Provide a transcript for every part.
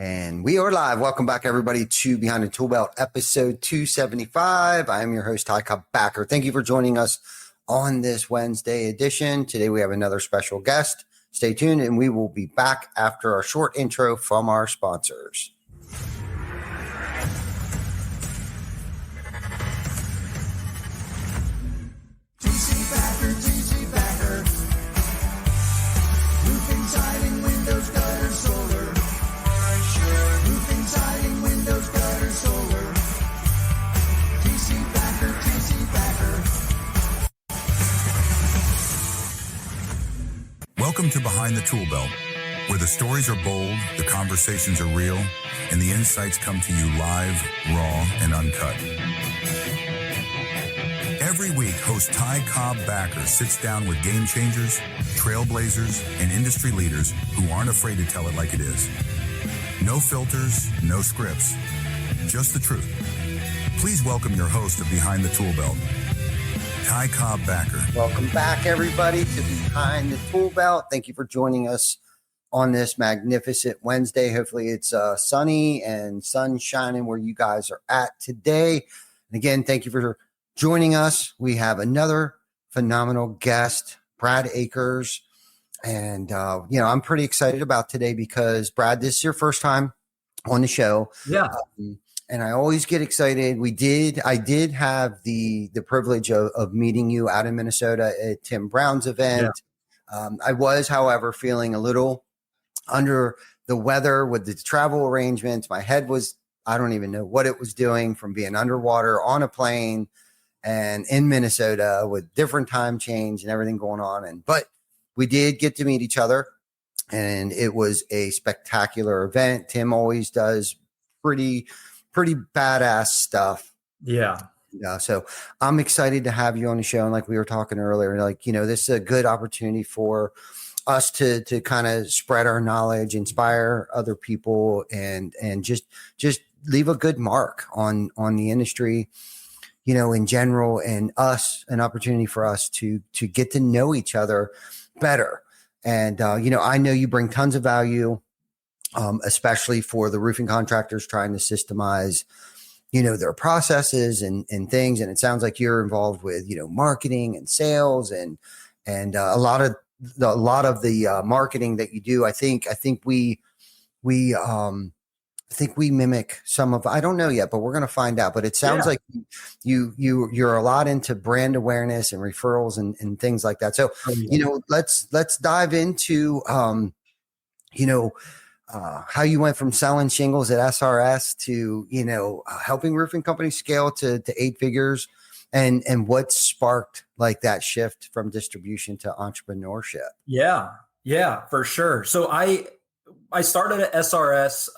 And we are live. Welcome back, everybody, to Behind the Tool Belt, episode 275. I am your host, Ty Cobb-Backer. Thank you for joining us on this Wednesday edition. Today, we have another special guest. Stay tuned, and we will be back after our short intro from our sponsors. Backer. Roofing, siding, windows, gutter, solar. Roofing, siding, windows, gutter, solar. TC Backer. Welcome to Behind the Tool Belt, where the stories are bold, the conversations are real, and the insights come to you live, raw, and uncut. Every week, host Ty Cobb-Backer sits down with game changers, trailblazers, and industry leaders who aren't afraid to tell it like it is. No filters, no scripts, just the truth. Please welcome your host of Behind the Tool Belt, Ty Cobb-Backer. Welcome back, everybody, to Behind the Tool Belt. Thank you for joining us on this magnificent Wednesday. Hopefully it's sunny and sun shining where you guys are at today. And again, thank you for joining us. We have another phenomenal guest, Brad Akers. And, I'm pretty excited about today because, Brad, this is your first time on the show. Yeah. And I always get excited. I did have the privilege of meeting you out in Minnesota at Tim Brown's event. Yeah. I was, however, feeling a little under the weather with the travel arrangements. My head was, I don't even know what it was doing, from being underwater on a plane and in Minnesota with different time change and everything going on. But we did get to meet each other, and it was a spectacular event. Tim always does pretty badass stuff. Yeah. Yeah. So I'm excited to have you on the show. And like we were talking earlier, this is a good opportunity for us to kind of spread our knowledge, inspire other people, and just leave a good mark on the industry, in general, and an opportunity for us to get to know each other better. And, I know you bring tons of value, especially for the roofing contractors trying to systemize, their processes and things. And it sounds like you're involved with, marketing and sales and a lot of the marketing that you do. I think we mimic some of, I don't know yet, but we're going to find out. But it sounds like you're a lot into brand awareness and referrals and things like that. So, let's dive into, how you went from selling shingles at SRS to, helping roofing companies scale to 8 figures, and what sparked like that shift from distribution to entrepreneurship. Yeah, for sure. So I started at SRS,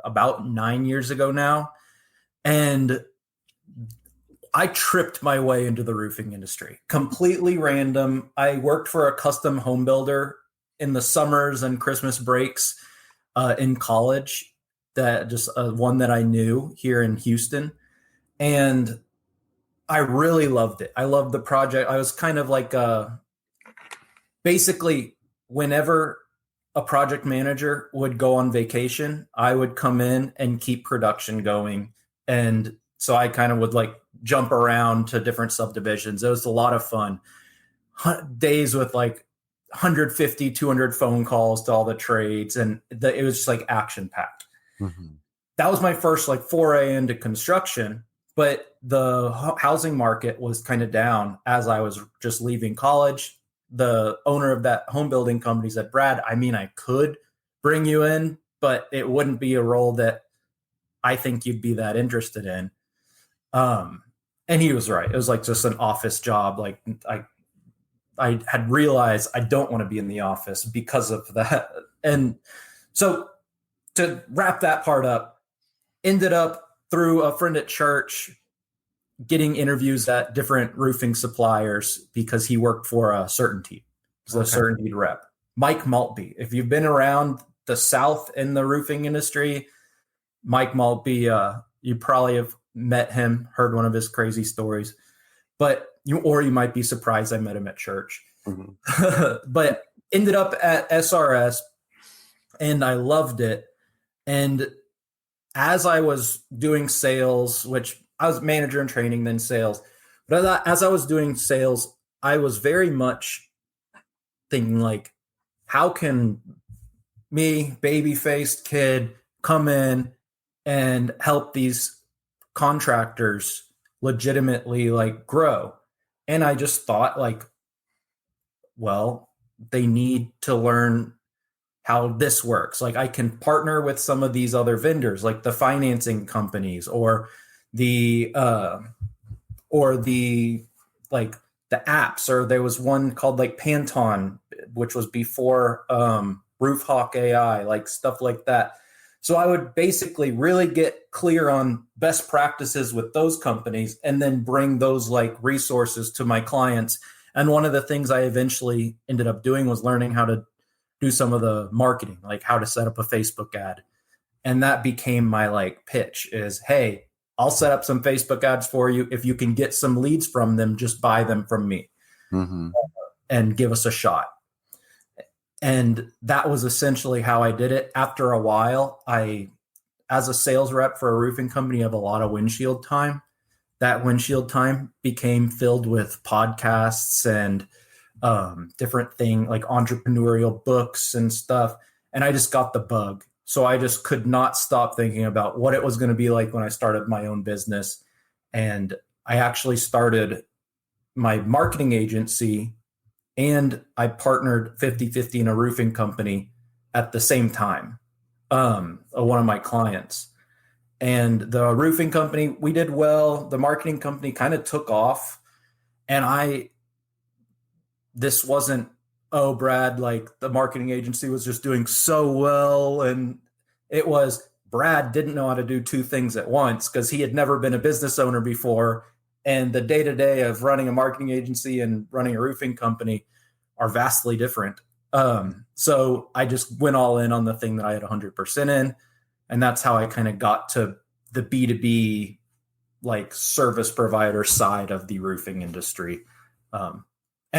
about 9 years ago now. And I tripped my way into the roofing industry, completely random. I worked for a custom home builder in the summers and Christmas breaks in college, that just one that I knew here in Houston. And I really loved it. I loved the project. I was kind of like, basically, whenever a project manager would go on vacation, I would come in and keep production going. And so I kind of would jump around to different subdivisions. It was a lot of fun. Days with 150, 200 phone calls to all the trades. And it was just action packed. Mm-hmm. That was my first foray into construction, but the housing market was kind of down as I was just leaving college. The owner of that home building company said, Brad, I could bring you in, but it wouldn't be a role that I think you'd be that interested in. And he was right. It was just an office job. I had realized I don't want to be in the office because of that. And so to wrap that part up, ended up through a friend at church getting interviews at different roofing suppliers because he worked for a Certainty. So a Certainty rep. Mike Maltby. If you've been around the South in the roofing industry, Mike Maltby, you probably have met him, heard one of his crazy stories. But you might be surprised I met him at church. Mm-hmm. But ended up at SRS. and I loved it. And as I was doing sales, which I was manager in training, then sales, but as I was doing sales, I was very much thinking like, how can me, baby-faced kid, come in and help these contractors legitimately like grow? And I just thought like, well, they need to learn how this works. Like I can partner with some of these other vendors, like the financing companies or the like the apps, or there was one called like Panton, which was before Roofhawk AI, like stuff like that. So I would basically really get clear on best practices with those companies and then bring those like resources to my clients. And one of the things I eventually ended up doing was learning how to do some of the marketing, like how to set up a Facebook ad. And that became my like pitch is, hey, I'll set up some Facebook ads for you. If you can get some leads from them, just buy them from me and give us a shot. And that was essentially how I did it. After a while, as a sales rep for a roofing company, have a lot of windshield time. That windshield time became filled with podcasts and different thing like entrepreneurial books and stuff. And I just got the bug. So I just could not stop thinking about what it was going to be like when I started my own business. And I actually started my marketing agency and I partnered 50-50 in a roofing company at the same time, one of my clients. And the roofing company, we did well. The marketing company kind of took off. And this wasn't, oh, Brad, like the marketing agency was just doing so well. And it was Brad didn't know how to do two things at once because he had never been a business owner before. And the day-to-day of running a marketing agency and running a roofing company are vastly different. So I just went all in on the thing that I had 100% in. And that's how I kind of got to the B2B, like service provider side of the roofing industry. And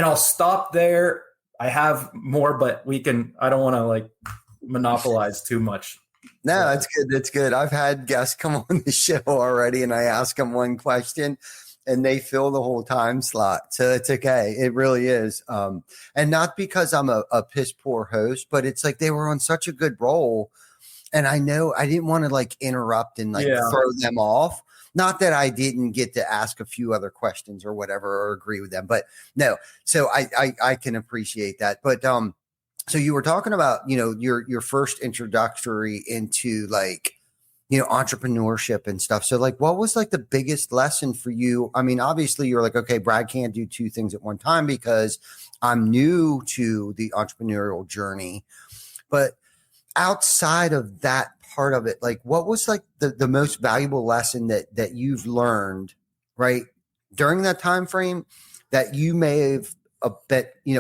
I'll stop there. I have more, but I don't want to like monopolize too much. No, that's good. That's good. I've had guests come on the show already and I ask them one question and they fill the whole time slot. So it's okay. It really is. And not because I'm a piss poor host, but it's like they were on such a good roll. And I know I didn't want to like interrupt and like throw them off. Not that I didn't get to ask a few other questions or whatever, or agree with them, but no. So I can appreciate that. But, so you were talking about, your first introductory into like, entrepreneurship and stuff. So like, what was like the biggest lesson for you? I mean, obviously you're like, okay, Brad can't do two things at one time because I'm new to the entrepreneurial journey, but outside of that part of it, like what was like the most valuable lesson that you've learned right during that time frame that you may have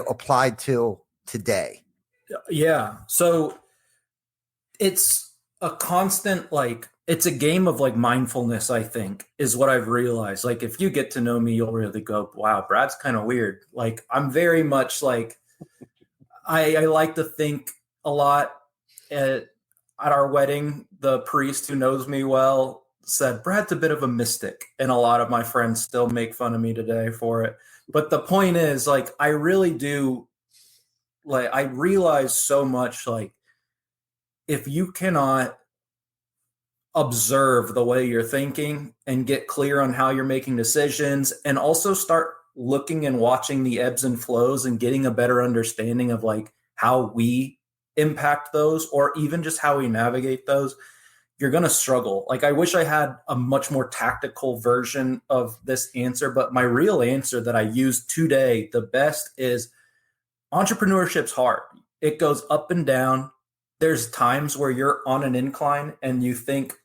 applied till today? Yeah. So it's a constant, like, it's a game of like mindfulness, I think, is what I've realized. Like, if you get to know me, you'll really go, wow, Brad's kind of weird. Like, I'm very much like, I like to think a lot. At our wedding, the priest who knows me well said, Brad's a bit of a mystic. And a lot of my friends still make fun of me today for it. But the point is, like, I really do, like, I realize so much, like, if you cannot observe the way you're thinking and get clear on how you're making decisions, and also start looking and watching the ebbs and flows and getting a better understanding of like how we impact those, or even just how we navigate those, you're going to struggle. Like, I wish I had a much more tactical version of this answer, but my real answer that I use today, the best, is entrepreneurship's hard. It goes up and down. There's times where you're on an incline and you think,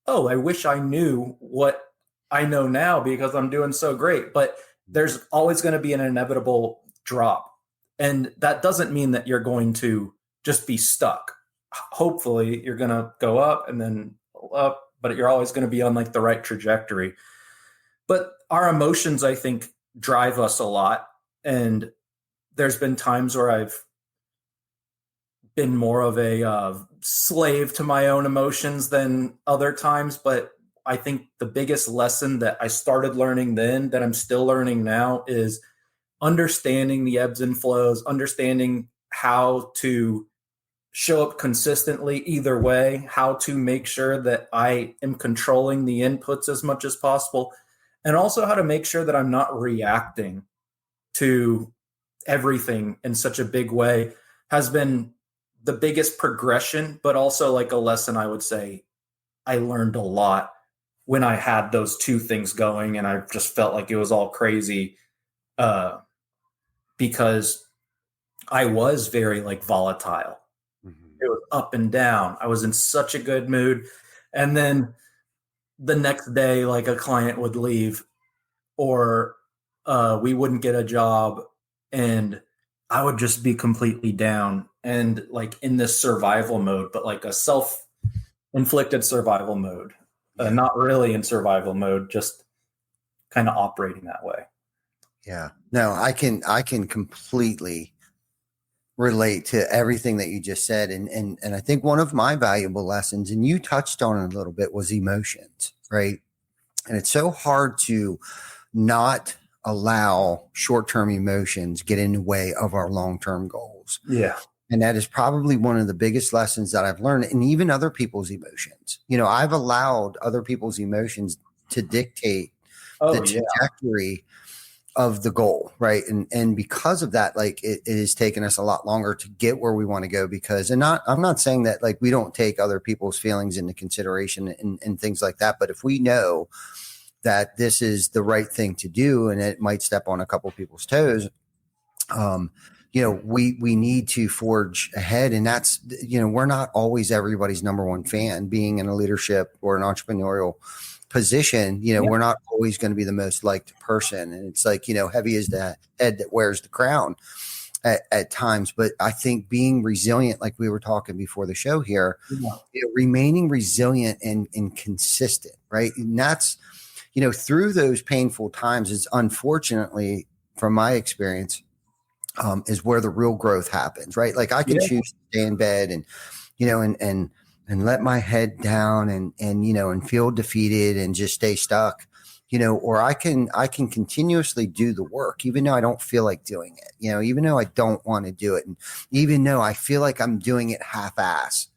oh, I wish I knew what I know now because I'm doing so great. But there's always going to be an inevitable drop. And that doesn't mean that you're going to just be stuck. Hopefully you're going to go up and then up, but you're always going to be on like the right trajectory. But our emotions, I think, drive us a lot. And there's been times where I've been more of a slave to my own emotions than other times. But I think the biggest lesson that I started learning then that I'm still learning now is understanding the ebbs and flows, understanding how to show up consistently either way, how to make sure that I am controlling the inputs as much as possible, and also how to make sure that I'm not reacting to everything in such a big way has been the biggest progression, but also like a lesson I would say I learned a lot when I had those two things going, and I just felt like it was all crazy because I was very like volatile. It was up and down. I was in such a good mood. And then the next day, like a client would leave or we wouldn't get a job and I would just be completely down and like in this survival mode, but like a self-inflicted survival mode, not really in survival mode, just kind of operating that way. Yeah, no, I can completely relate to everything that you just said. And I think one of my valuable lessons, and you touched on it a little bit, was emotions, right? And it's so hard to not allow short-term emotions get in the way of our long-term goals. Yeah. And that is probably one of the biggest lessons that I've learned, and even other people's emotions. You know, I've allowed other people's emotions to dictate the trajectory of the goal, right? And because of that, like it has taken us a lot longer to get where we want to go because, I'm not saying that like we don't take other people's feelings into consideration and things like that. But if we know that this is the right thing to do and it might step on a couple of people's toes, you know, we need to forge ahead. And that's, you know, we're not always everybody's number one fan. Being in a leadership or an entrepreneurial position, you know, we're not always going to be the most liked person. And it's like, you know, heavy is the head that wears the crown at times. But I think being resilient, like we were talking before the show here, you know, remaining resilient and consistent, right? And that's, you know, through those painful times is unfortunately, from my experience, is where the real growth happens, right? Like I can choose to stay in bed and, you know, and let my head down and, you know, and feel defeated and just stay stuck, you know, or I can continuously do the work, even though I don't feel like doing it, you know, even though I don't want to do it. And even though I feel like I'm doing it half-ass,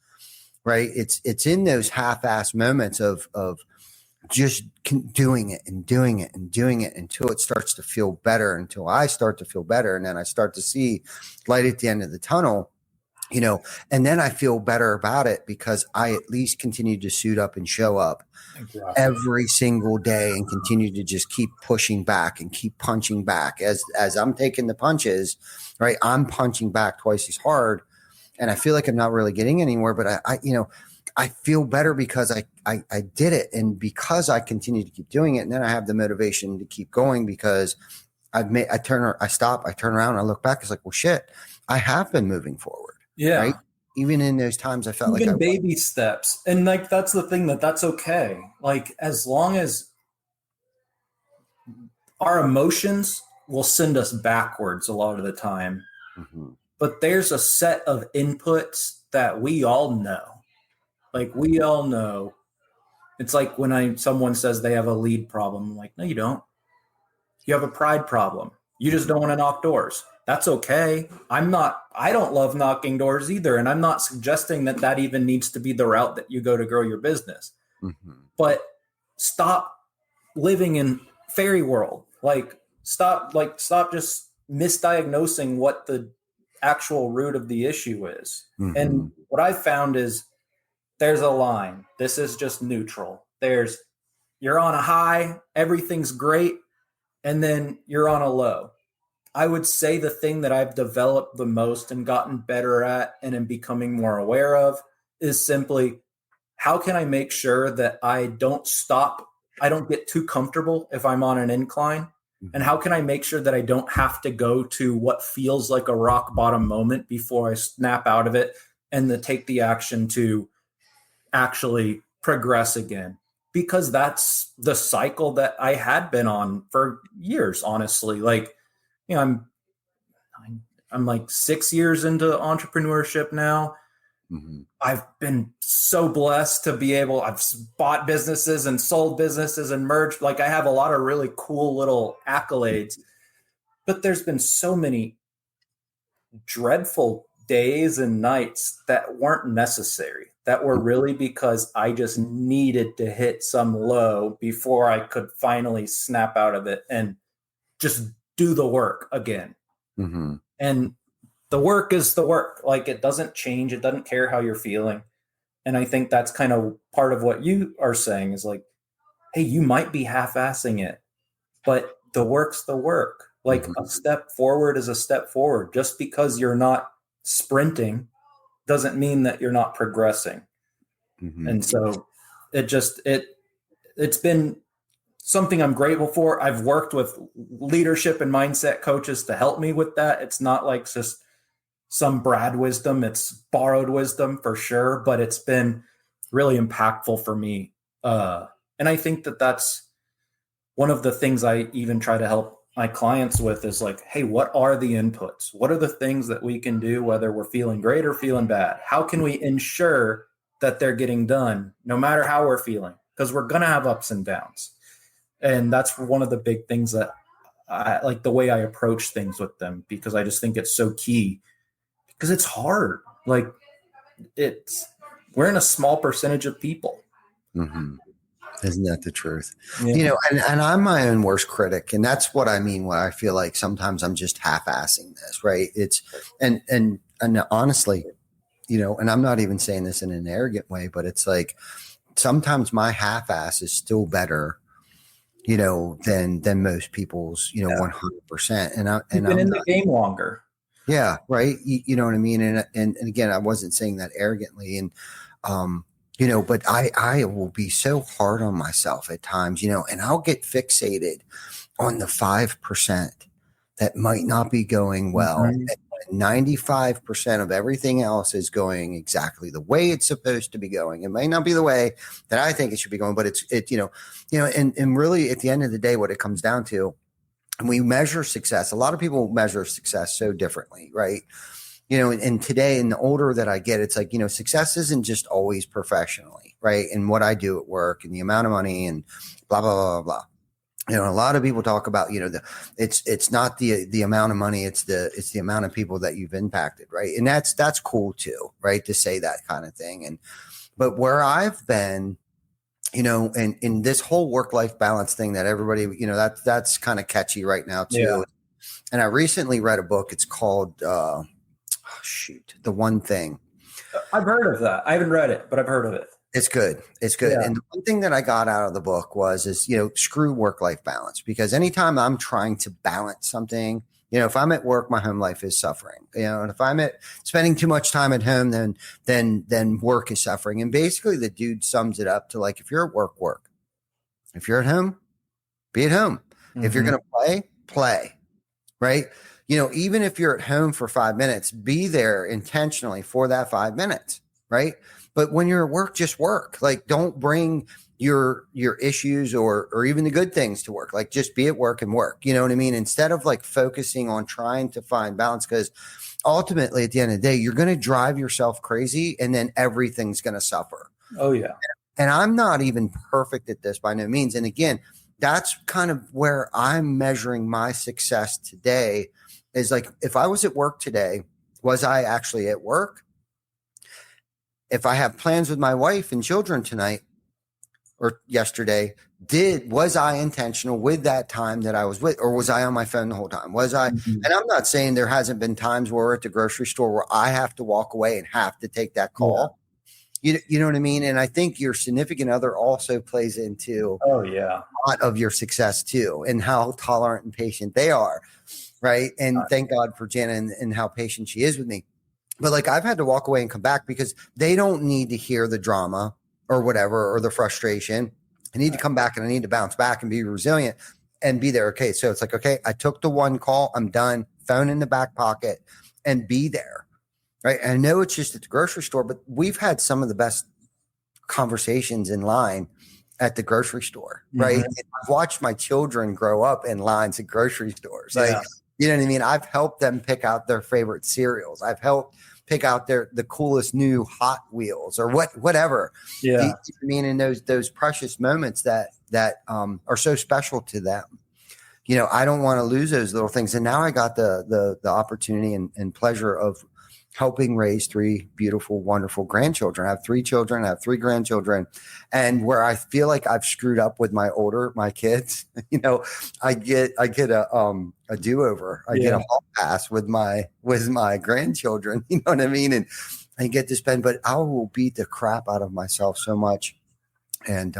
right? It's in those half-ass moments of just doing it and doing it and doing it until it starts to feel better, until I start to feel better. And then I start to see light at the end of the tunnel, you know, and then I feel better about it because I at least continue to suit up and show up every single day and continue to just keep pushing back and keep punching back as I'm taking the punches, right? I'm punching back twice as hard and I feel like I'm not really getting anywhere, but I you know, I feel better because I did it. And because I continue to keep doing it. And then I have the motivation to keep going because I stop, I turn around, I look back. It's like, well, shit, I have been moving forward. Yeah. Right? Even in those times I felt even like baby steps. And like, that's the thing that's okay. Like as long as our emotions will send us backwards a lot of the time, but there's a set of inputs that we all know. Like we all know, it's like when someone says they have a lead problem, I'm like, no, you don't. You have a pride problem. You just don't want to knock doors. That's okay. I don't love knocking doors either. And I'm not suggesting that even needs to be the route that you go to grow your business. But stop living in fairy world. Stop just misdiagnosing what the actual root of the issue is. And what I found is, there's a line. This is just neutral. You're on a high, everything's great, and then you're on a low. I would say the thing that I've developed the most and gotten better at and am becoming more aware of is simply how can I make sure that I don't stop, I don't get too comfortable if I'm on an incline, and how can I make sure that I don't have to go to what feels like a rock bottom moment before I snap out of it and then take the action to actually progress again, because that's the cycle that I had been on for years, honestly. Like, you know, I'm like 6 years into entrepreneurship now. Mm-hmm. I've been so blessed to be able, I've bought businesses and sold businesses and merged. Like I have a lot of really cool little accolades, but there's been so many dreadful days and nights that weren't necessary, that were really because I just needed to hit some low before I could finally snap out of it and just do the work again. Mm-hmm. And the work is the work. Like it doesn't change. It doesn't care how you're feeling. And I think that's kind of part of what you are saying is like, hey, you might be half-assing it, but the work's the work. Like a step forward is a step forward. Just because you're not sprinting doesn't mean that you're not progressing. Mm-hmm. And so it's been something I'm grateful for. I've worked with leadership and mindset coaches to help me with that. It's not like just some Brad wisdom. It's borrowed wisdom for sure, but it's been really impactful for me. And I think that that's one of the things I even try to help my clients with is like, hey, what are the inputs? What are the things that we can do, whether we're feeling great or feeling bad? How can we ensure that they're getting done no matter how we're feeling? Because we're going to have ups and downs. And that's one of the big things that I like the way I approach things with them, because I just think it's so key, because it's hard. Like we're in a small percentage of people. Mm-hmm. Isn't that the truth? Yeah. You know, and I'm my own worst critic. And that's what I mean when I feel like sometimes I'm just half-assing this, right? It's and honestly, you know, and I'm not even saying this in an arrogant way, but it's like sometimes my half-ass is still better, you know, than most people's, you know, 100%. And You've been in the game longer. Yeah. Right. You know what I mean? And again, I wasn't saying that arrogantly. And, you know, but I will be so hard on myself at times, you know, and I'll get fixated on the 5% that might not be going well. Mm-hmm. 95% of everything else is going exactly the way it's supposed to be going. It may not be the way that I think it should be going, but it's you know, and really at the end of the day, what it comes down to, and we measure success. A lot of people measure success so differently, right? You know, and today, and the older that I get, it's like, you know, success isn't just always professionally, right? And what I do at work and the amount of money and blah, blah, blah, blah, blah. You know, a lot of people talk about, you know, it's not the amount of money, it's the amount of people that you've impacted, right? And that's cool too, right? To say that kind of thing. But where I've been, you know, and in this whole work-life balance thing that everybody, you know, that's kind of catchy right now too. Yeah. And I recently read a book. It's called, The One Thing. I've heard of that. I haven't read it, but I've heard of it. It's good. It's good. Yeah. And the one thing that I got out of the book is, you know, screw work-life balance, because anytime I'm trying to balance something, you know, if I'm at work, my home life is suffering, you know, and if I'm spending too much time at home, then work is suffering. And basically the dude sums it up to like, if you're at work, work. If you're at home, be at home. Mm-hmm. If you're going to play, right? You know, even if you're at home for 5 minutes, be there intentionally for that 5 minutes, right? But when you're at work, just work. Like, don't bring your issues or even the good things to work. Like, just be at work and work. You know what I mean? Instead of like focusing on trying to find balance, because ultimately at the end of the day, you're going to drive yourself crazy and then everything's going to suffer. Oh, yeah. And I'm not even perfect at this by no means. And again, that's kind of where I'm measuring my success today is like, if I was at work today, was I actually at work? If I have plans with my wife and children tonight or yesterday, was I intentional with that time that I was with, or was I on my phone the whole time? Was I? Mm-hmm. And I'm not saying there hasn't been times where we're at the grocery store where I have to walk away and have to take that call. Yeah. You know what I mean? And I think your significant other also plays into a lot of your success too, and how tolerant and patient they are. Right. And thank God for Jenna and how patient she is with me. But like, I've had to walk away and come back because they don't need to hear the drama or whatever, or the frustration. I need to come back and I need to bounce back and be resilient and be there. Okay. So it's like, okay, I took the one call, I'm done, phone in the back pocket, and be there. Right. And I know it's just at the grocery store, but we've had some of the best conversations in line at the grocery store. Right. Mm-hmm. I've watched my children grow up in lines at grocery stores. Like, You know what I mean? I've helped them pick out their favorite cereals. I've helped pick out the coolest new Hot Wheels or whatever. Yeah. I mean, in those precious moments that are so special to them. You know, I don't want to lose those little things. And now I got the opportunity and pleasure of helping raise 3 beautiful, wonderful grandchildren. I have 3 children, I have 3 grandchildren. And where I feel like I've screwed up with my kids, you know, I get a do-over. I get a hall pass with my grandchildren, you know what I mean? And I get to spend, but I will beat the crap out of myself so much. And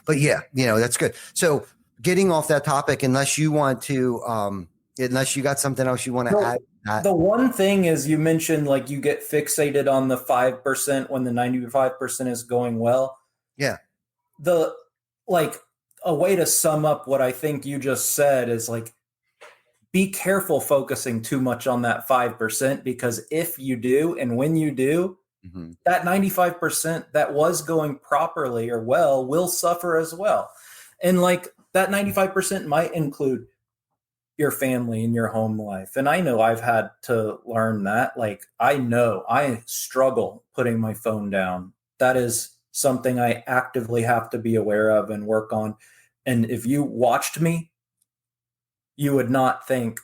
but yeah, you know, that's good. So getting off that topic, unless you want to unless you got something else you want to add. The one thing is, you mentioned like you get fixated on the 5% when the 95% is going well. Yeah. A way to sum up what I think you just said is like, be careful focusing too much on that 5%, because if you do, and when you do, that 95% that was going properly or well will suffer as well. And like that 95% might include your family and your home life. And I know I've had to learn that. Like, I know I struggle putting my phone down. That is something I actively have to be aware of and work on. And if you watched me, you would not think,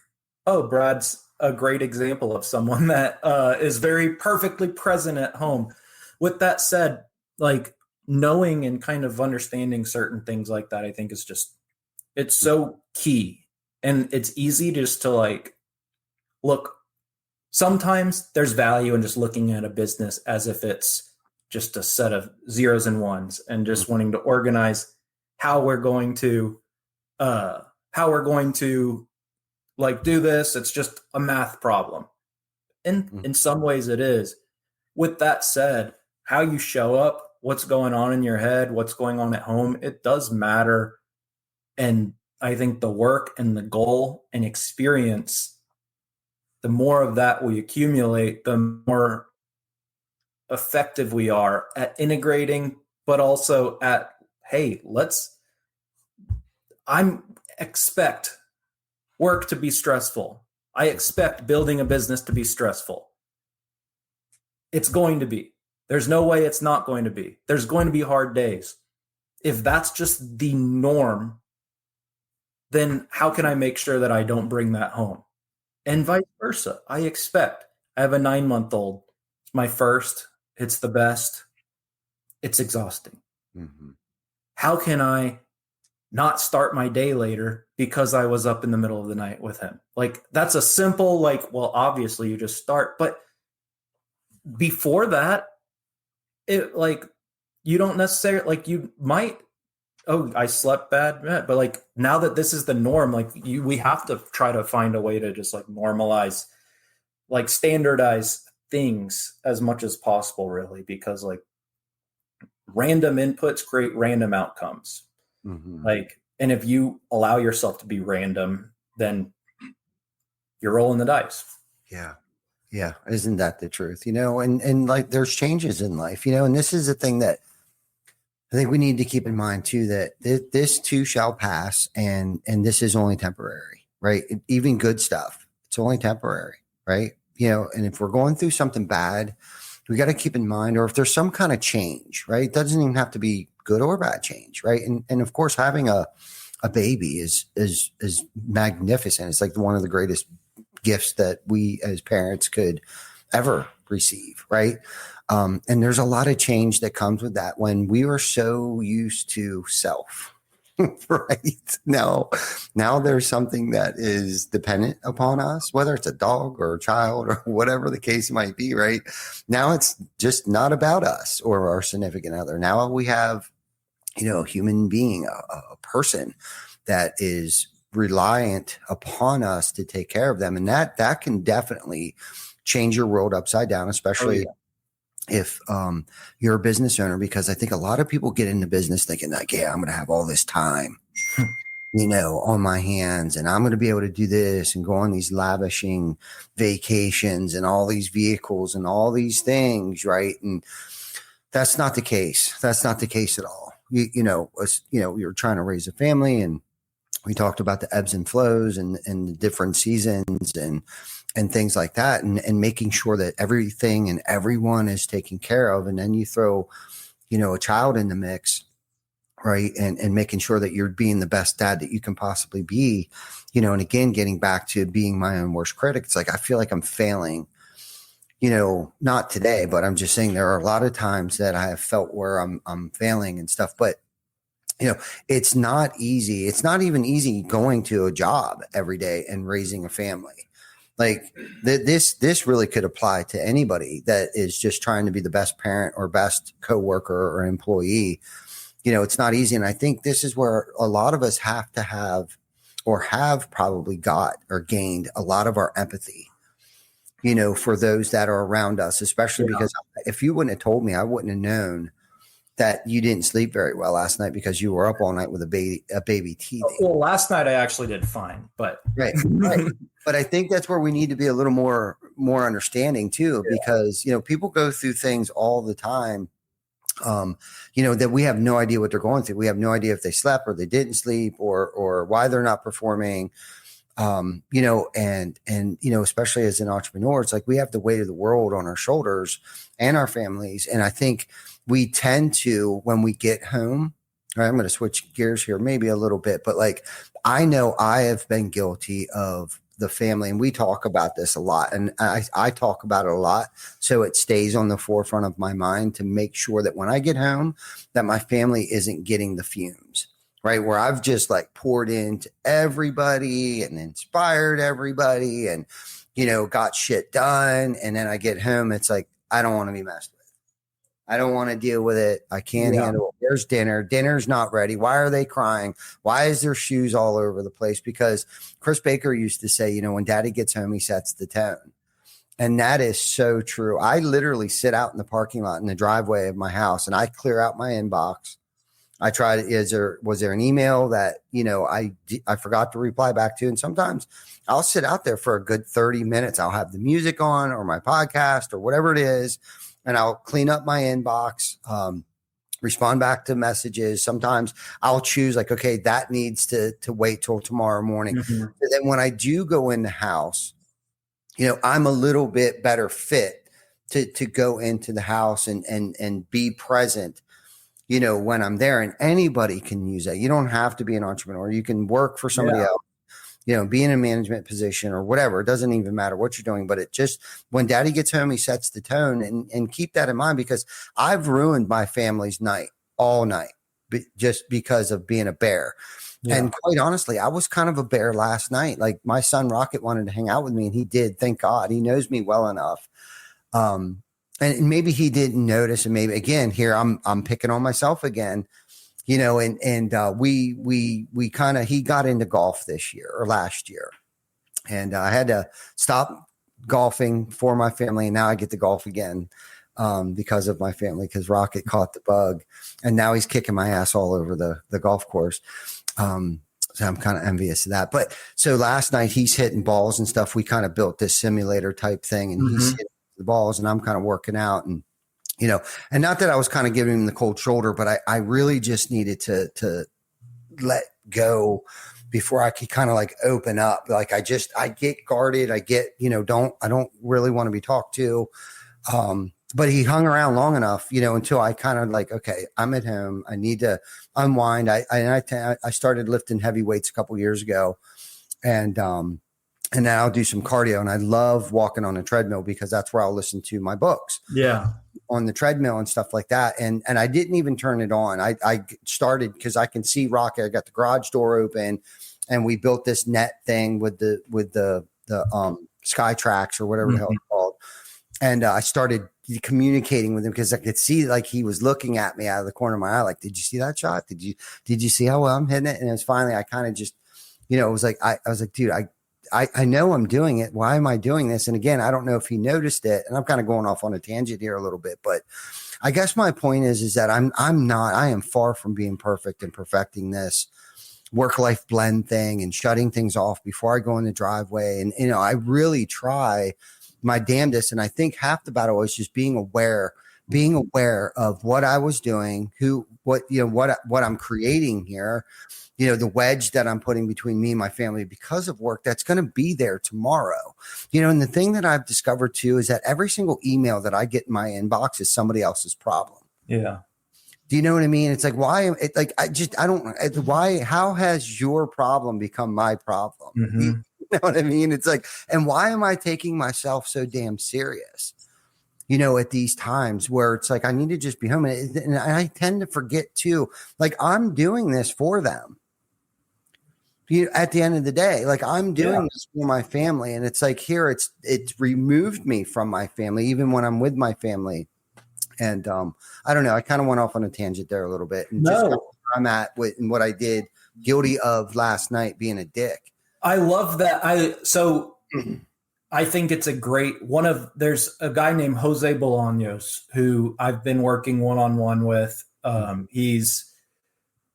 oh, Brad's a great example of someone that is very perfectly present at home. With that said, like, knowing and kind of understanding certain things like that, I think is just, it's so key. And it's easy just to like, look, sometimes there's value in just looking at a business as if it's just a set of zeros and ones, and just wanting to organize how we're going to like do this. It's just a math problem. And in some ways it is. With that said, how you show up, what's going on in your head, what's going on at home, it does matter. And I think the work and the goal and experience, the more of that we accumulate, the more effective we are at integrating, but also at, hey, I expect work to be stressful. I expect building a business to be stressful. It's going to be. There's no way it's not going to be. There's going to be hard days. If that's just the norm, then how can I make sure that I don't bring that home? And vice versa. I have a 9-month-old. It's my first. It's the best. It's exhausting. How can I not start my day later because I was up in the middle of the night with him? Like, that's a simple, like, well, obviously you just start. But before that, it like, you don't necessarily, like, you might, oh, I slept bad, but like, now that this is the norm, like, we have to try to find a way to just like normalize, like standardize things as much as possible, really, because like random inputs create random outcomes. Like, and if you allow yourself to be random, then you're rolling the dice. Yeah. Isn't that the truth? You know, and like, there's changes in life, you know, and this is the thing that I think we need to keep in mind too, that this too shall pass, and this is only temporary, right? Even good stuff, it's only temporary, right? You know, and if we're going through something bad, we got to keep in mind, or if there's some kind of change, right? It doesn't even have to be good or bad change, right? And of course, having a baby is magnificent. It's like one of the greatest gifts that we as parents could ever receive, right? And there's a lot of change that comes with that when we were so used to self, right? Now there's something that is dependent upon us, whether it's a dog or a child or whatever the case might be, right? Now it's just not about us or our significant other. Now we have, you know, a human being, a person that is reliant upon us to take care of them. And that can definitely change your world upside down, especially if you're a business owner, because I think a lot of people get into business thinking like, yeah, I'm going to have all this time, you know, on my hands, and I'm going to be able to do this and go on these lavishing vacations and all these vehicles and all these things. Right. And that's not the case. That's not the case at all. You know, you're trying to raise a family and We talked about the ebbs and flows and the different seasons and things like that, and making sure that everything and everyone is taken care of. And then you throw, a child in the mix, right? And making sure that you're being the best dad that you can possibly be, and again, getting back to being my own worst critic. It's like, I feel like I'm failing, not today, but I'm just saying there are a lot of times that I have felt where I'm failing and stuff, but it's not easy. It's not even easy going to a job every day and raising a family. Like this really could apply to anybody that is just trying to be the best parent or best coworker or employee. It's not easy. And I think this is where a lot of us have to have, or have probably got or gained a lot of our empathy, for those that are around us, especially because if you wouldn't have told me, I wouldn't have known that you didn't sleep very well last night because you were up all night with a baby teething. Well, last night I actually did fine, but right. But I think that's where we need to be a little more understanding too, because people go through things all the time, that we have no idea what they're going through. We have no idea if they slept or they didn't sleep or why they're not performing. And especially as an entrepreneur, it's like we have the weight of the world on our shoulders and our families. And I think we tend to, when we get home, right, I'm going to switch gears here maybe a little bit, but like, I know I have been guilty of the family, and we talk about this a lot, and I talk about it a lot. So it stays on the forefront of my mind to make sure that when I get home, that my family isn't getting the fumes, right? Where I've just like poured into everybody and inspired everybody and, got shit done. And then I get home, it's like, I don't want to be messed with. I don't want to deal with it. I can't handle it. Where's dinner? Dinner's not ready. Why are they crying? Why is there shoes all over the place? Because Chris Baker used to say, when daddy gets home, he sets the tone. And that is so true. I literally sit out in the parking lot in the driveway of my house and I clear out my inbox. I tried, was there an email that, I forgot to reply back to? And sometimes I'll sit out there for a good 30 minutes. I'll have the music on or my podcast or whatever it is. And I'll clean up my inbox, respond back to messages. Sometimes I'll choose like, okay, that needs to wait till tomorrow morning. Mm-hmm. But then when I do go in the house, I'm a little bit better fit to go into the house and be present, when I'm there. And anybody can use that. You don't have to be an entrepreneur. You can work for somebody else. Be in a management position or whatever. It doesn't even matter what you're doing, but it just, when daddy gets home, he sets the tone, and keep that in mind, because I've ruined my family's night all night just because of being a bear. Yeah. And quite honestly, I was kind of a bear last night. Like my son Rocket wanted to hang out with me, and he did. Thank God. He knows me well enough. And maybe he didn't notice. And maybe again, here I'm picking on myself again. We kind of, he got into golf this year or last year, and I had to stop golfing for my family. And now I get to golf again because of my family, because Rocket caught the bug and now he's kicking my ass all over the golf course. So I'm kind of envious of that. But so last night he's hitting balls and stuff. We kind of built this simulator type thing, and he's hitting the balls and I'm kind of working out, and and not that I was kind of giving him the cold shoulder, but I really just needed to let go before I could kind of like open up. Like I get guarded. I get, I don't really want to be talked to. But he hung around long enough, until I kind of like, okay, I'm at home. I need to unwind. I started lifting heavy weights a couple years ago, and now I'll do some cardio, and I love walking on a treadmill because that's where I'll listen to my books. Yeah. On the treadmill and stuff like that. And I didn't even turn it on. I started because I can see Rocket. I got the garage door open, and we built this net thing with the Sky Tracks or whatever the hell it's called. And I started communicating with him because I could see like he was looking at me out of the corner of my eye. Like, did you see that shot? Did you see how well I'm hitting it? And it was finally, I kind of just, it was like, I was like, dude, I know I'm doing it. Why am I doing this? And again, I don't know if he noticed it, and I'm kind of going off on a tangent here a little bit, but I guess my point is that I am far from being perfect and perfecting this work-life blend thing and shutting things off before I go in the driveway. And, I really try my damnedest. And I think half the battle is just being aware being aware of what I was doing, what I'm creating here, the wedge that I'm putting between me and my family because of work that's going to be there tomorrow. And the thing that I've discovered too is that every single email that I get in my inbox is somebody else's problem. Yeah. Do you know what I mean? It's like, how has your problem become my problem? Mm-hmm. You know what I mean? It's like, and why am I taking myself so damn serious? At these times where it's like, I need to just be home. And I tend to forget too, like I'm doing this for them. At the end of the day, like I'm doing this for my family. And it's like here, it's removed me from my family, even when I'm with my family. And I don't know. I kind of went off on a tangent there a little bit. And just where I'm at with and what I did, guilty of last night being a dick. I love that. I think it's a great there's a guy named Jose Bolaños who I've been working one-on-one with. He's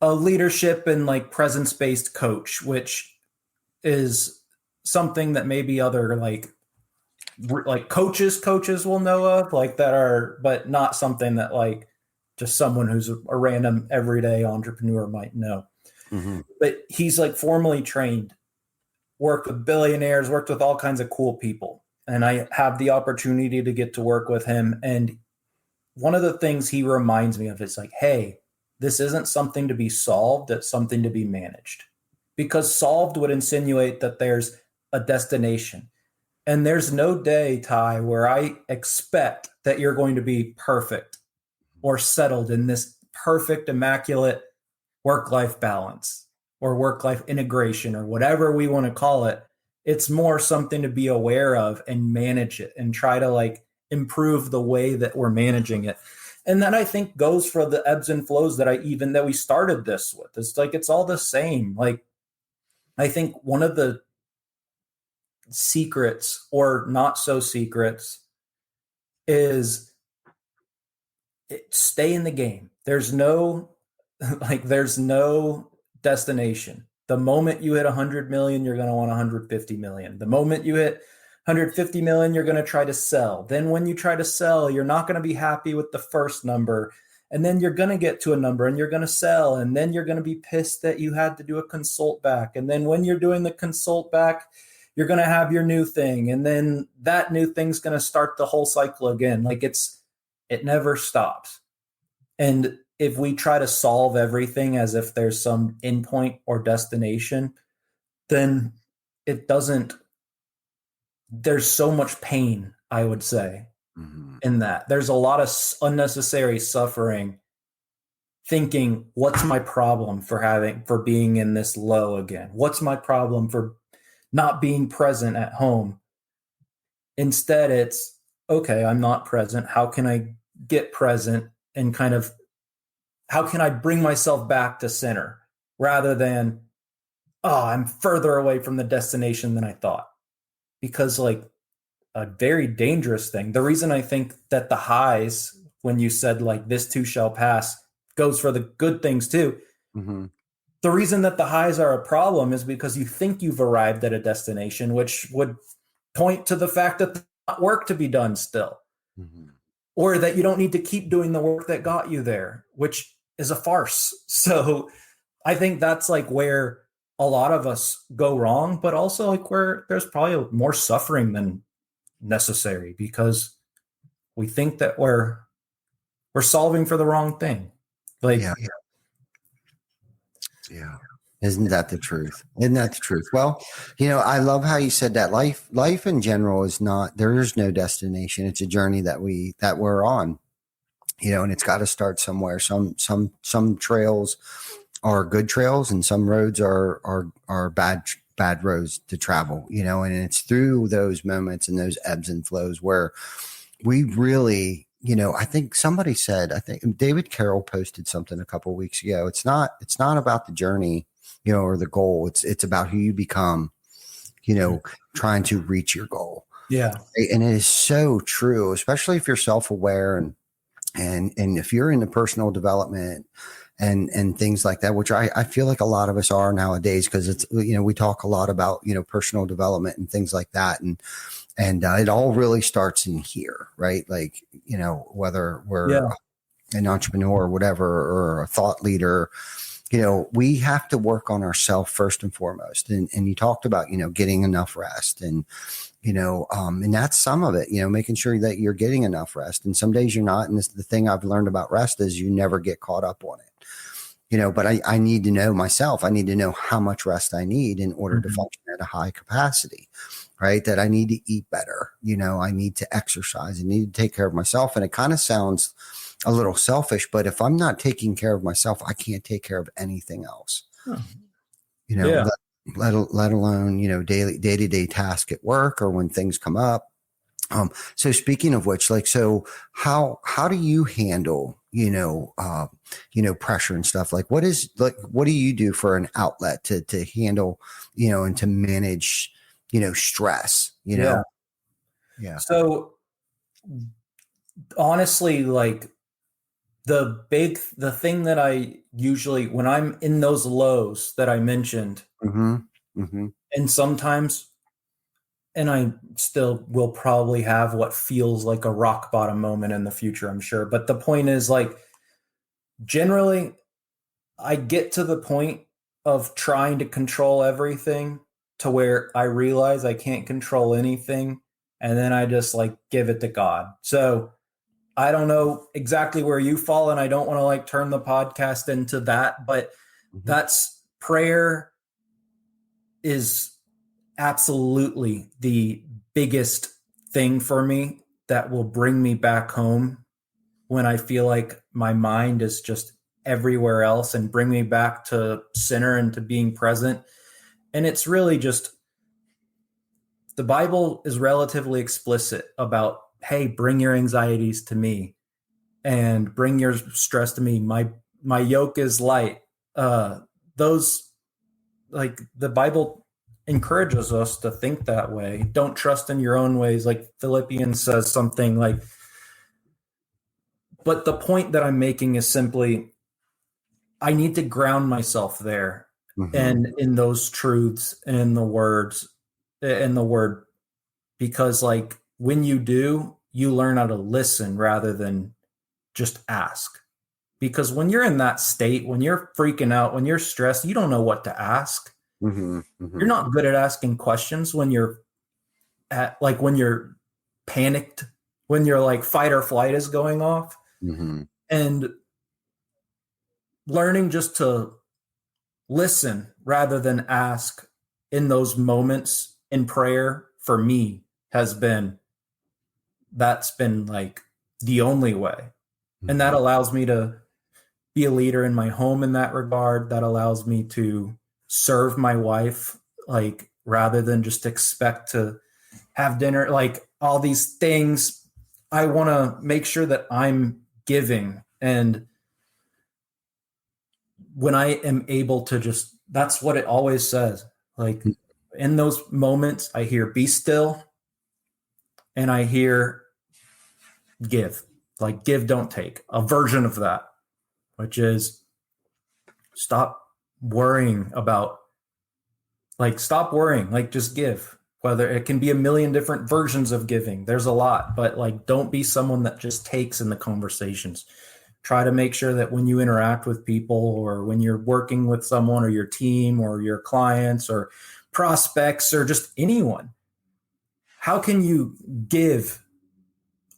a leadership and like presence-based coach, which is something that maybe other like coaches will know of, like that are, but not something that like just someone who's a random everyday entrepreneur might know. Mm-hmm. But he's like formally trained, worked with billionaires, worked with all kinds of cool people. And I have the opportunity to get to work with him. And one of the things he reminds me of is like, hey, this isn't something to be solved. It's something to be managed, because solved would insinuate that there's a destination. And there's no day, Ty, where I expect that you're going to be perfect or settled in this perfect, immaculate work-life balance or work-life integration or whatever we want to call it. It's more something to be aware of and manage it and try to like improve the way that we're managing it. And that I think goes for the ebbs and flows that we started this with. It's like, it's all the same. Like, I think one of the secrets or not so secrets is stay in the game. There's no destination. The moment you hit 100 million, you're going to want 150 million. The moment you hit 150 million, you're going to try to sell. Then when you try to sell, you're not going to be happy with the first number. And then you're going to get to a number and you're going to sell. And then you're going to be pissed that you had to do a consult back. And then when you're doing the consult back, you're going to have your new thing. And then that new thing's going to start the whole cycle again. Like it never stops. And if we try to solve everything as if there's some endpoint or destination, then it doesn't, there's so much pain, I would say, in that. There's a lot of unnecessary suffering, thinking, what's my problem for being in this low again? What's my problem for not being present at home? Instead, it's, okay, I'm not present. How can I get present and kind of, how can I bring myself back to center rather than, oh, I'm further away from the destination than I thought? Because like a very dangerous thing, the reason I think that the highs, when you said like this too shall pass, goes for the good things too. Mm-hmm. The reason that the highs are a problem is because you think you've arrived at a destination, which would point to the fact that there's not work to be done still, or that you don't need to keep doing the work that got you there, which is a farce. So I think that's like where a lot of us go wrong, but also like where there's probably more suffering than necessary because we think that we're solving for the wrong thing. Like, yeah. Isn't that the truth? Isn't that the truth? Well, I love how you said that life in general is not, there is no destination. It's a journey that we're on, and it's got to start somewhere. Some trails are good trails and some roads are bad roads to travel, and it's through those moments and those ebbs and flows where we really, I think somebody said, I think David Carroll posted something a couple of weeks ago. It's not about the journey, or the goal. It's about who you become, trying to reach your goal. Yeah. And it is so true, especially if you're self-aware and And if you're into personal development and things like that, which I feel like a lot of us are nowadays, because it's, we talk a lot about, personal development and things like that. And it all really starts in here, right? Like, whether we're an entrepreneur or whatever, or a thought leader, we have to work on ourselves first and foremost. And you talked about, getting enough rest and that's some of it, making sure that you're getting enough rest. And some days you're not. And the thing I've learned about rest is you never get caught up on it, but I need to know myself. I need to know how much rest I need in order to function at a high capacity, right? That I need to eat better. I need to exercise. I need to take care of myself. And it kind of sounds a little selfish, but if I'm not taking care of myself, I can't take care of anything else, let alone, day-to-day task at work or when things come up. So speaking of which, so how do you handle, pressure and stuff? Like, what do you do for an outlet to handle, and to manage, stress, Yeah. So honestly, the thing that I usually, when I'm in those lows that I mentioned, and sometimes, and I still will probably have what feels like a rock bottom moment in the future, I'm sure. But the point is, generally, I get to the point of trying to control everything to where I realize I can't control anything. And then I just give it to God. So I don't know exactly where you fall, and I don't want to turn the podcast into that, but that's prayer is absolutely the biggest thing for me that will bring me back home when I feel like my mind is just everywhere else, and bring me back to center and to being present. And it's really just, the Bible is relatively explicit about, hey, bring your anxieties to me and bring your stress to me. My yoke is light. The Bible encourages us to think that way. Don't trust in your own ways. Philippians says something but the point that I'm making is simply, I need to ground myself there and in those truths and in the word, because when you do, you learn how to listen rather than just ask. Because when you're in that state, when you're freaking out, when you're stressed, you don't know what to ask. You're not good at asking questions when you're when you're panicked, when your fight or flight is going off. And learning just to listen rather than ask in those moments in prayer, for me, that's been the only way. And that allows me to be a leader in my home in that regard. That allows me to serve my wife, rather than just expect to have dinner, all these things. I want to make sure that I'm giving. And when I am able to just, that's what it always says. In those moments, I hear be still, and I hear give. Give, don't take. A version of that, which is stop worrying about, stop worrying, just give. Whether it can be a million different versions of giving. There's a lot, but don't be someone that just takes in the conversations. Try to make sure that when you interact with people, or when you're working with someone or your team or your clients or prospects or just anyone, how can you give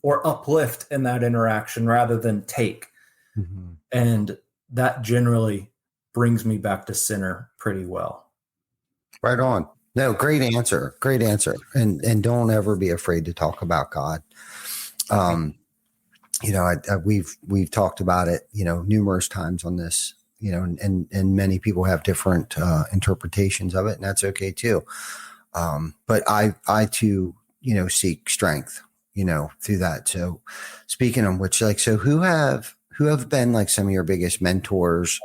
or uplift in that interaction rather than take? And that generally brings me back to center pretty well. Right on. No, great answer. Great answer. And don't ever be afraid to talk about God. We've talked about it, numerous times on this, and many people have different interpretations of it, and that's okay too. But I too, seek strength, through that. So speaking of which, so who have been some of your biggest mentors?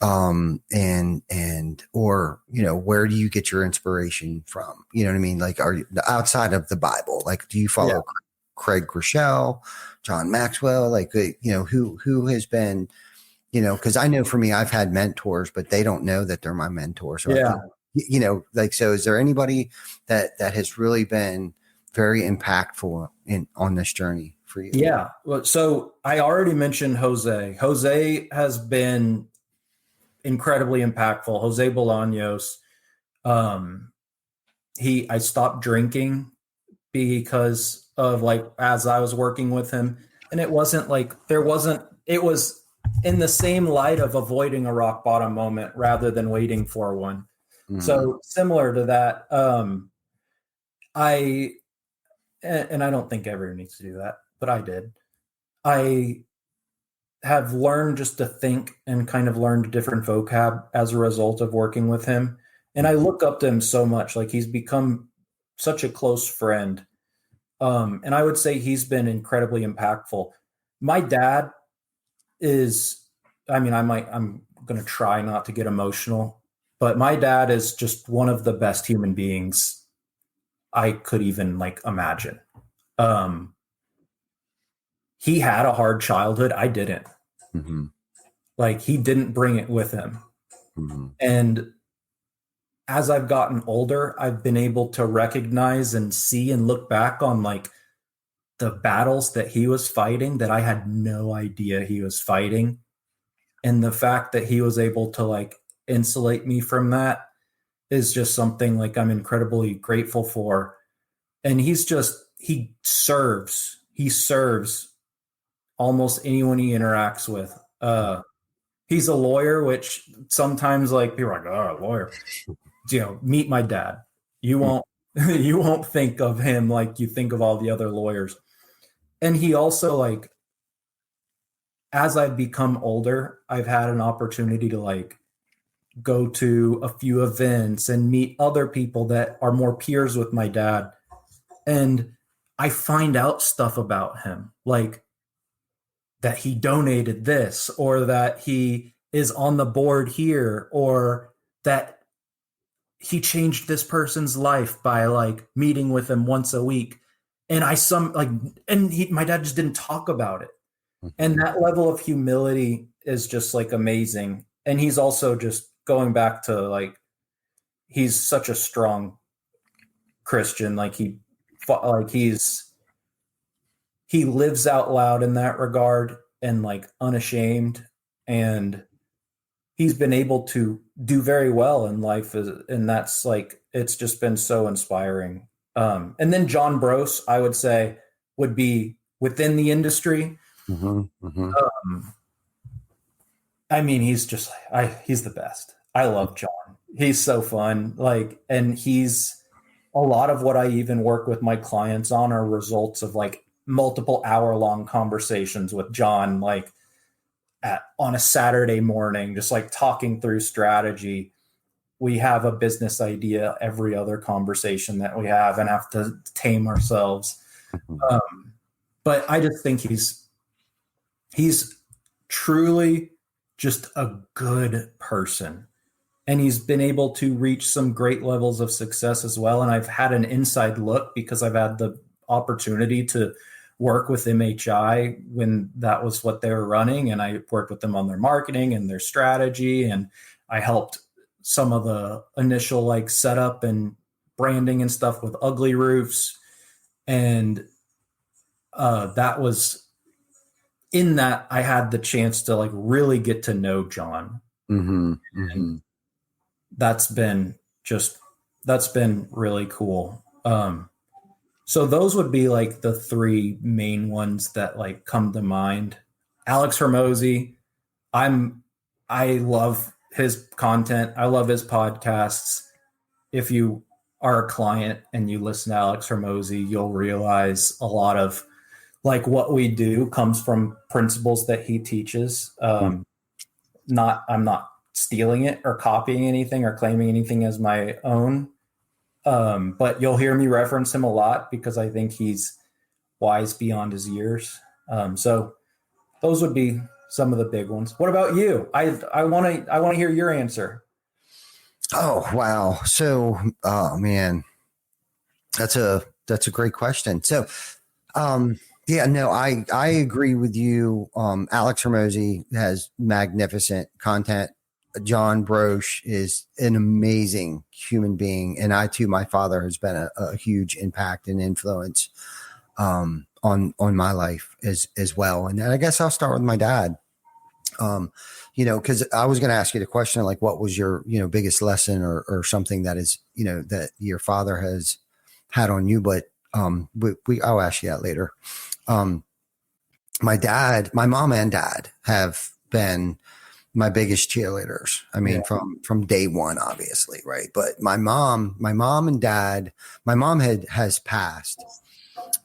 Or where do you get your inspiration from? You know what I mean? Are you outside of the Bible? Do you follow Craig Groeschel, John Maxwell, like, who has been, because I know for me, I've had mentors, but they don't know that they're my mentors. So Yeah. so is there anybody that has really been very impactful on this journey for you? Yeah. Well, so I already mentioned Jose. Jose has been incredibly impactful. Jose Bolaños. I stopped drinking because of as I was working with him, and it was in the same light of avoiding a rock bottom moment rather than waiting for one. Mm-hmm. So similar to that, I don't think everyone needs to do that, but I did. I have learned just to think and kind of learned different vocab as a result of working with him. And I look up to him so much. Like, he's become such a close friend. And I would say he's been incredibly impactful. My dad is, I'm going to try not to get emotional, but my dad is just one of the best human beings I could even imagine. He had a hard childhood. I didn't. Mm-hmm. He didn't bring it with him. Mm-hmm. And as I've gotten older, I've been able to recognize and see and look back on the battles that he was fighting that I had no idea he was fighting. And the fact that he was able to insulate me from that is just something I'm incredibly grateful for. And he serves almost anyone he interacts with. He's a lawyer, which sometimes people are oh, a lawyer. Meet my dad. You won't think of him like you think of all the other lawyers. And he also as I've become older, I've had an opportunity to go to a few events and meet other people that are more peers with my dad. And I find out stuff about him, that he donated this, or that he is on the board here, or that he changed this person's life by meeting with him once a week. And my dad just didn't talk about it. Mm-hmm. And that level of humility is just amazing. And he's also just going back to he's such a strong Christian. He lives out loud in that regard and unashamed, and he's been able to do very well in life. And that's it's just been so inspiring. And then John Brose, I would say, would be within the industry. Mm-hmm, mm-hmm. He's just, he's the best. I love John. He's so fun. And he's a lot of what I even work with my clients on are results of multiple hour-long conversations with John, on a Saturday morning, just talking through strategy. We have a business idea every other conversation that we have and have to tame ourselves. But I just think he's truly just a good person. And he's been able to reach some great levels of success as well. And I've had an inside look because I've had the opportunity to work with MHI when that was what they were running. And I worked with them on their marketing and their strategy. And I helped some of the initial setup and branding and stuff with Ugly Roofs. And that was in that I had the chance to really get to know John. Mm-hmm, mm-hmm. That's been really cool. So those would be the three main ones that come to mind. Alex Hormozy, I love his content. I love his podcasts. If you are a client and you listen to Alex Hormozy, you'll realize a lot of what we do comes from principles that he teaches. I'm not stealing it or copying anything or claiming anything as my own. But you'll hear me reference him a lot because I think he's wise beyond his years. So those would be some of the big ones. What about you? I want to hear your answer. Oh, wow. So, oh man, that's a great question. So Yeah, no, I agree with you. Alex Hermosi has magnificent content. John Broche is an amazing human being. And I too, my father has been a huge impact and influence, on my life as well. And I guess I'll start with my dad. Cause I was going to ask you the question, like, what was your, biggest lesson or something that is, that your father has had on you, but, I'll ask you that later. My mom and dad have been my biggest cheerleaders. I mean, from day one, obviously. Right. But my mom and dad, my mom has passed,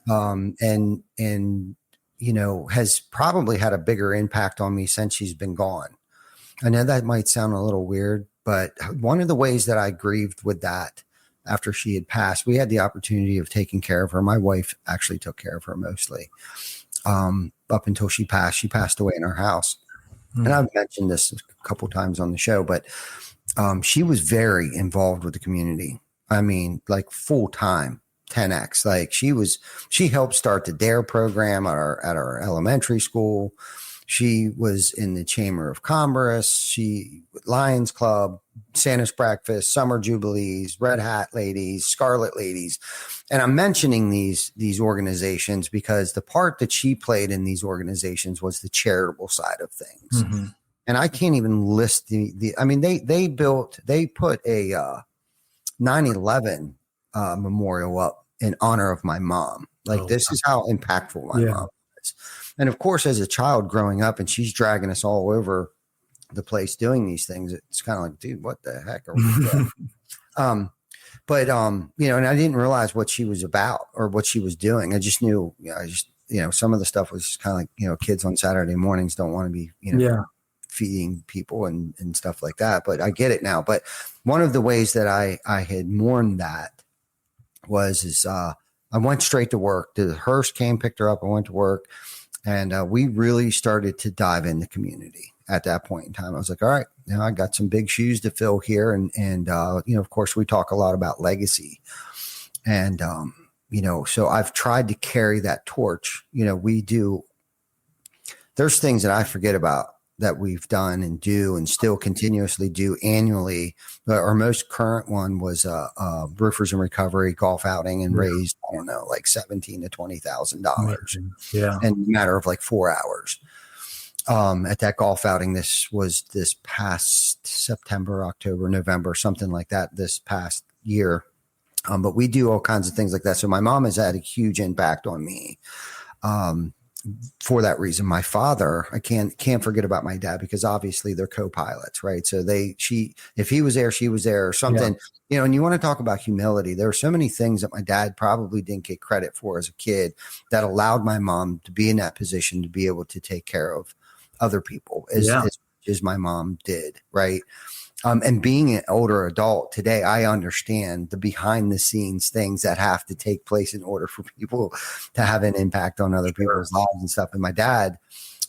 and has probably had a bigger impact on me since she's been gone. I know that might sound a little weird, but one of the ways that I grieved with that after she had passed, we had the opportunity of taking care of her. My wife actually took care of her mostly, up until she passed. She passed away in our house. And I've mentioned this a couple times on the show, but she was very involved with the community. I mean, like full time, 10X. Like she helped start the DARE program at our elementary school. She was in the Chamber of Commerce, Lions Club, Santa's Breakfast, Summer Jubilees, Red Hat Ladies, Scarlet Ladies. And I'm mentioning these organizations because the part that she played in these organizations was the charitable side of things. Mm-hmm. And I can't even list they put a 9/11 memorial up in honor of my mom. Like, this is how impactful my mom is. And of course, as a child growing up, and she's dragging us all over the place doing these things, it's kind of like, dude, what the heck are we doing? And I didn't realize what she was about or what she was doing. I just knew, some of the stuff was kind of like, kids on Saturday mornings don't want to be, feeding people and stuff like that. But I get it now. But one of the ways that I had mourned that was I went straight to work. The hearse came, picked her up. I went to work. And we really started to dive in the community at that point in time. I was like, all right, I got some big shoes to fill here. And of course, we talk a lot about legacy. And, so I've tried to carry that torch. There's things that I forget about that we've done and do and still continuously do annually. Our most current one was Roofers in Recovery golf outing and raised, I don't know, like $17,000 to $20,000 in a matter of like 4 hours. At that golf outing, this was this past September, October, November, something like that this past year. But we do all kinds of things like that. So my mom has had a huge impact on me. For that reason, my father, I can't forget about my dad, because obviously they're co-pilots, right? So if he was there, she was there, or something, and you want to talk about humility. There are so many things that my dad probably didn't get credit for as a kid that allowed my mom to be in that position to be able to take care of other people as my mom did, right? And being an older adult today, I understand the behind the scenes things that have to take place in order for people to have an impact on other people's lives and stuff. And my dad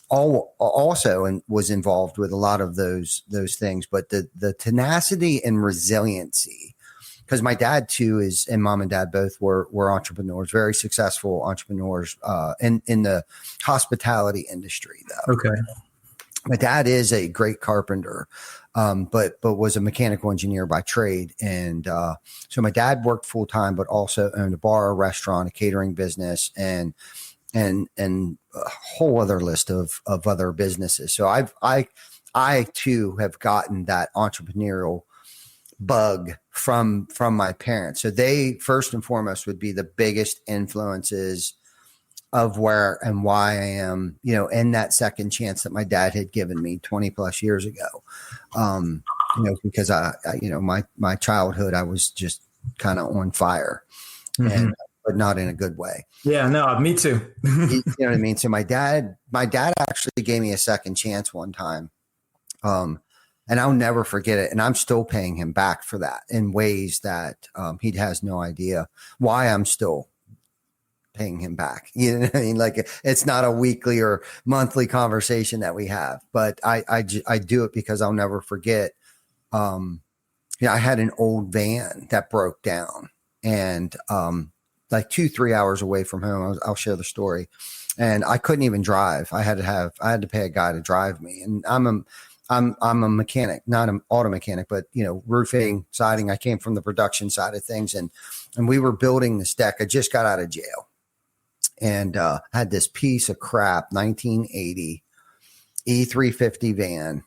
also was involved with a lot of those things, but the tenacity and resiliency, because my dad too and mom and dad both were entrepreneurs, very successful entrepreneurs, in the hospitality industry though. Okay. My dad is a great carpenter, but was a mechanical engineer by trade. And so my dad worked full time, but also owned a bar, a restaurant, a catering business, and a whole other list of other businesses. So I too have gotten that entrepreneurial bug from my parents. So they first and foremost would be the biggest influences of where and why I am, in that second chance that my dad had given me 20 plus years ago. Because my childhood, I was just kind of on fire, but not in a good way. Yeah, no, me too. You know what I mean? So my dad actually gave me a second chance one time. And I'll never forget it. And I'm still paying him back for that in ways that he has no idea why I'm still paying him back. You know what I mean? Like, it's not a weekly or monthly conversation that we have, but I do it because I'll never forget. I had an old van that broke down, and like 2-3 hours away from home. I'll share the story. And I couldn't even drive. I had to pay a guy to drive me. And I'm a mechanic, not an auto mechanic, but roofing, siding. I came from the production side of things, and we were building this deck. I just got out of jail, and had this piece of crap 1980 E350 van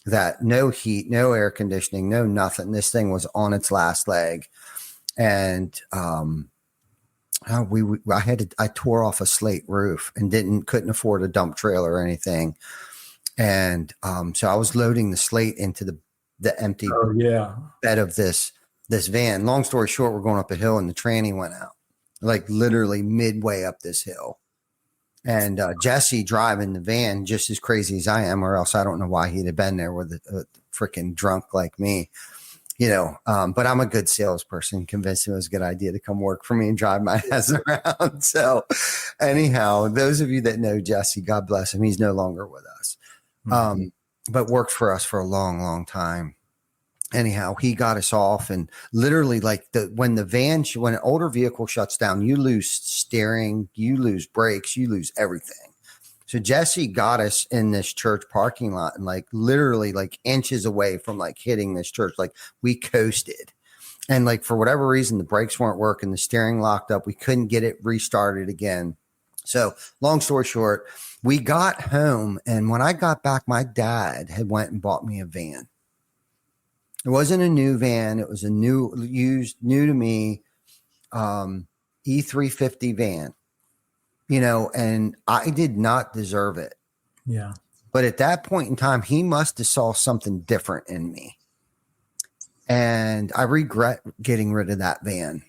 that no heat, no air conditioning, no nothing. This thing was on its last leg, and I tore off a slate roof and couldn't afford a dump trailer or anything. And so I was loading the slate into the empty bed of this van. Long story short, we're going up a hill and the tranny went out, like literally midway up this hill. And Jesse driving the van just as crazy as I am, or else I don't know why he'd have been there with a freaking drunk like me, but I'm a good salesperson, convinced it was a good idea to come work for me and drive my ass around. So anyhow, those of you that know Jesse, God bless him. He's no longer with us. But worked for us for a long, long time. Anyhow, he got us off, and literally when an older vehicle shuts down, you lose steering, you lose brakes, you lose everything. So Jesse got us in this church parking lot and literally inches away from hitting this church. We coasted, and for whatever reason, the brakes weren't working. The steering locked up. We couldn't get it restarted again. So long story short, we got home, and when I got back, my dad had went and bought me a van. It wasn't a new van. It was a new to me, E350 van, and I did not deserve it. Yeah. But at that point in time, he must have saw something different in me. And I regret getting rid of that van.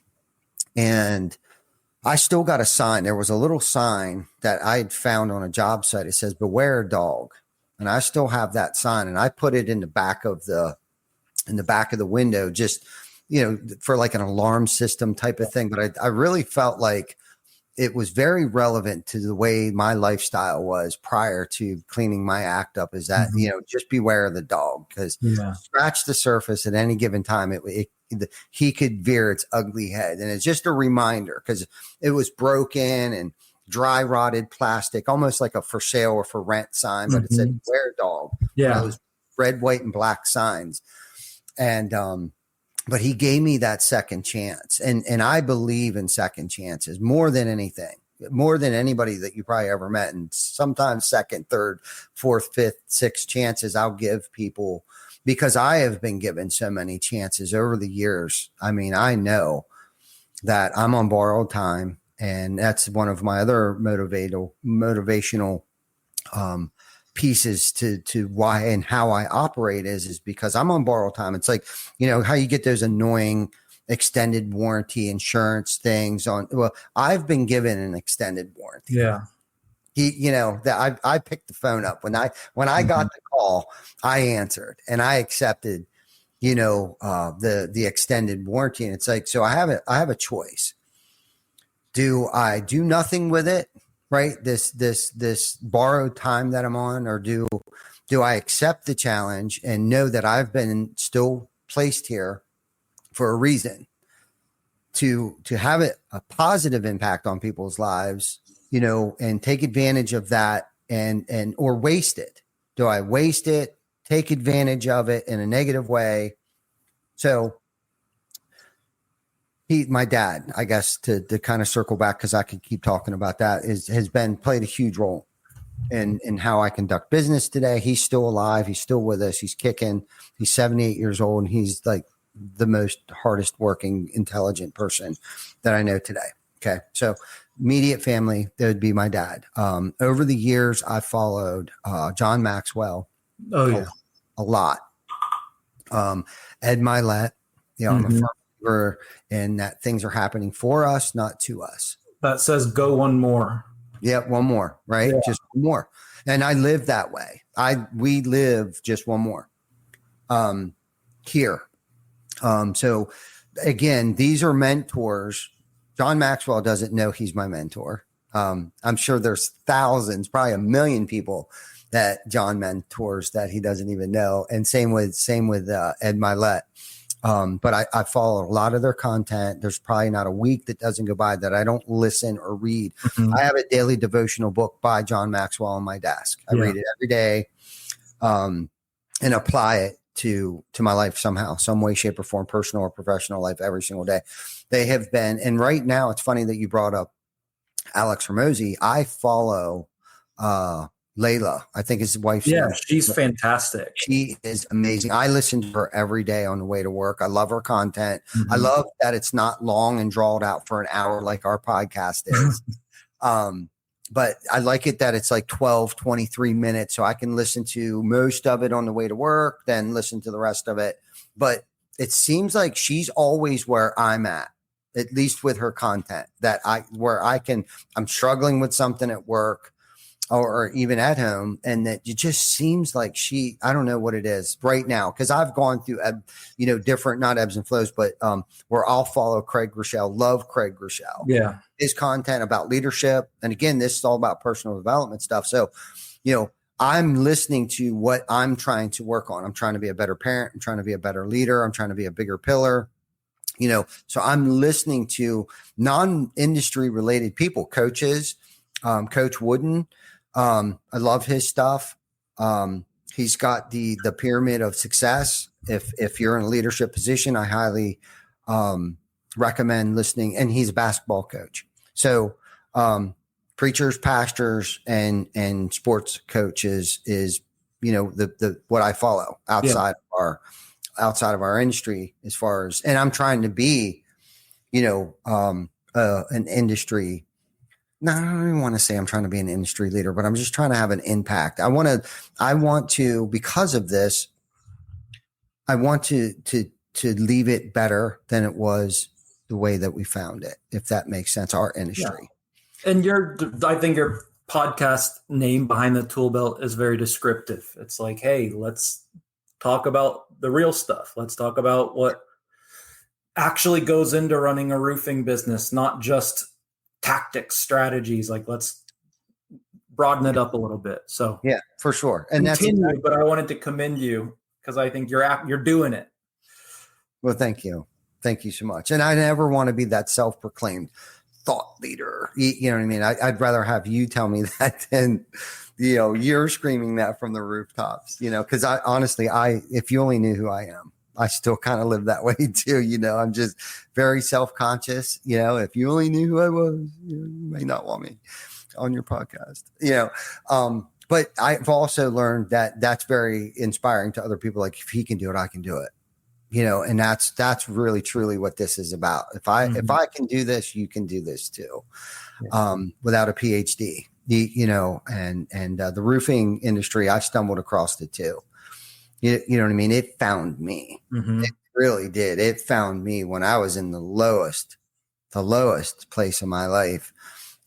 And I still got a sign. There was a little sign that I had found on a job site. It says, "Beware a dog." And I still have that sign. And I put it in the back of the window, just, for an alarm system type of thing. But I really felt like it was very relevant to the way my lifestyle was prior to cleaning my act up, is that, just beware of the dog, because scratch the surface at any given time. He could veer its ugly head. And it's just a reminder, because it was broken and dry rotted plastic, almost like a for sale or for rent sign, but it said beware dog. Yeah. Those red, white, and black signs. And, but he gave me that second chance. And I believe in second chances more than anything, more than anybody that you probably ever met. And sometimes second, third, fourth, fifth, sixth chances I'll give people, because I have been given so many chances over the years. I mean, I know that I'm on borrowed time, and that's one of my other motivational, pieces to why and how I operate is because I'm on borrowed time. It's like, how you get those annoying extended warranty insurance things on. Well, I've been given an extended warranty. Yeah. That I picked the phone up when I got the call, I answered and I accepted, the extended warranty. And it's like, so I have a choice. Do I do nothing with it? Right. This borrowed time that I'm on, or do I accept the challenge and know that I've been still placed here for a reason to have a positive impact on people's lives, and take advantage of that or waste it? Do I waste it, take advantage of it in a negative way? So my dad, I guess, to kind of circle back, because I could keep talking about that, has played a huge role in how I conduct business today. He's still alive. He's still with us. He's kicking. He's 78 years old, and he's like the most hardest working, intelligent person that I know today. Okay. So immediate family, that would be my dad. Over the years, I followed John Maxwell. Oh, yeah. A lot. Ed Milet, I'm a firm believer in that things are happening for us, not to us. That says go one more. Yeah, one more, right? Yeah. Just one more. And I live that way. We live just one more here. So again, these are mentors. John Maxwell doesn't know he's my mentor. I'm sure there's thousands, probably 1 million people that John mentors that he doesn't even know. And same with Ed Milet. But I follow a lot of their content. There's probably not a week that doesn't go by that I don't listen or read. Mhm. I have a daily devotional book by John Maxwell on my desk. I read it every day, and apply it to my life somehow, some way, shape, or form, personal or professional life, every single day. They have been, and right now it's funny that you brought up Alex Hormozy. I follow Layla, I think his wife's Yeah, name. she's fantastic. She is amazing. I listen to her every day on the way to work. I love her content. I Mhm. love that it's not long and drawn out for an hour like our podcast is. But I like it that it's like 12, 23 minutes. So I can listen to most of it on the way to work, then listen to the rest of it. But it seems like she's always where I'm at least with her content, I'm struggling with something at work or even at home. And that it just seems like I don't know what it is right now. Cause I've gone through, different, not ebbs and flows, but where I'll follow Craig Groeschel, love Craig Groeschel. Yeah. His content about leadership. And again, this is all about personal development stuff. So, I'm listening to what I'm trying to work on. I'm trying to be a better parent. I'm trying to be a better leader. I'm trying to be a bigger pillar. So I'm listening to non-industry related people, coaches, Coach Wooden. I love his stuff. He's got the pyramid of success. If you're in a leadership position, I highly recommend listening. And he's a basketball coach. So preachers, pastors, and sports coaches is the what I follow outside of our industry as far as, and I'm trying to be, an industry. No, I don't even want to say I'm trying to be an industry leader, but I'm just trying to have an impact. I want to, because of this, I want to leave it better than it was the way that we found it, if that makes sense, our industry. Yeah. And I think your podcast name, Behind the Tool Belt, is very descriptive. It's like, hey, let's talk about the real stuff. Let's talk about what actually goes into running a roofing business, not just tactics, strategies. Like, let's broaden it up a little bit. So yeah, for sure. And continue, but I wanted to commend you because I think you're doing it. Well, thank you. Thank you so much. And I never want to be that self-proclaimed thought leader. You know what I mean? I'd rather have you tell me that than, you're screaming that from the rooftops, because if you only knew who I am, I still kind of live that way too. I'm just very self-conscious. If you only knew who I was, you may not want me on your podcast, but I've also learned that that's very inspiring to other people. Like, if he can do it, I can do it. And that's really truly what this is about. If I can do this, you can do this too, without a PhD. And the roofing industry, I stumbled across it too. You know what I mean? It found me. Mm-hmm. It really did. It found me when I was in the lowest place in my life.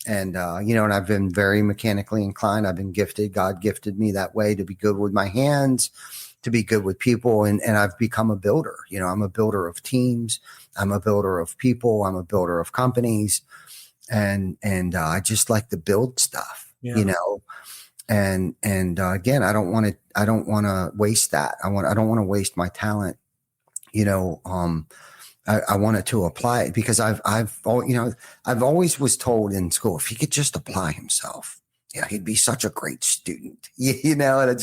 And, and I've been very mechanically inclined. I've been gifted. God gifted me that way to be good with my hands, to be good with people. And I've become a builder. I'm a builder of teams. I'm a builder of people. I'm a builder of companies. And I just like to build stuff, and again, I don't want to waste that. I don't want to waste my talent. I wanted to apply it because I've always was told in school, if he could just apply himself, he'd be such a great student, and I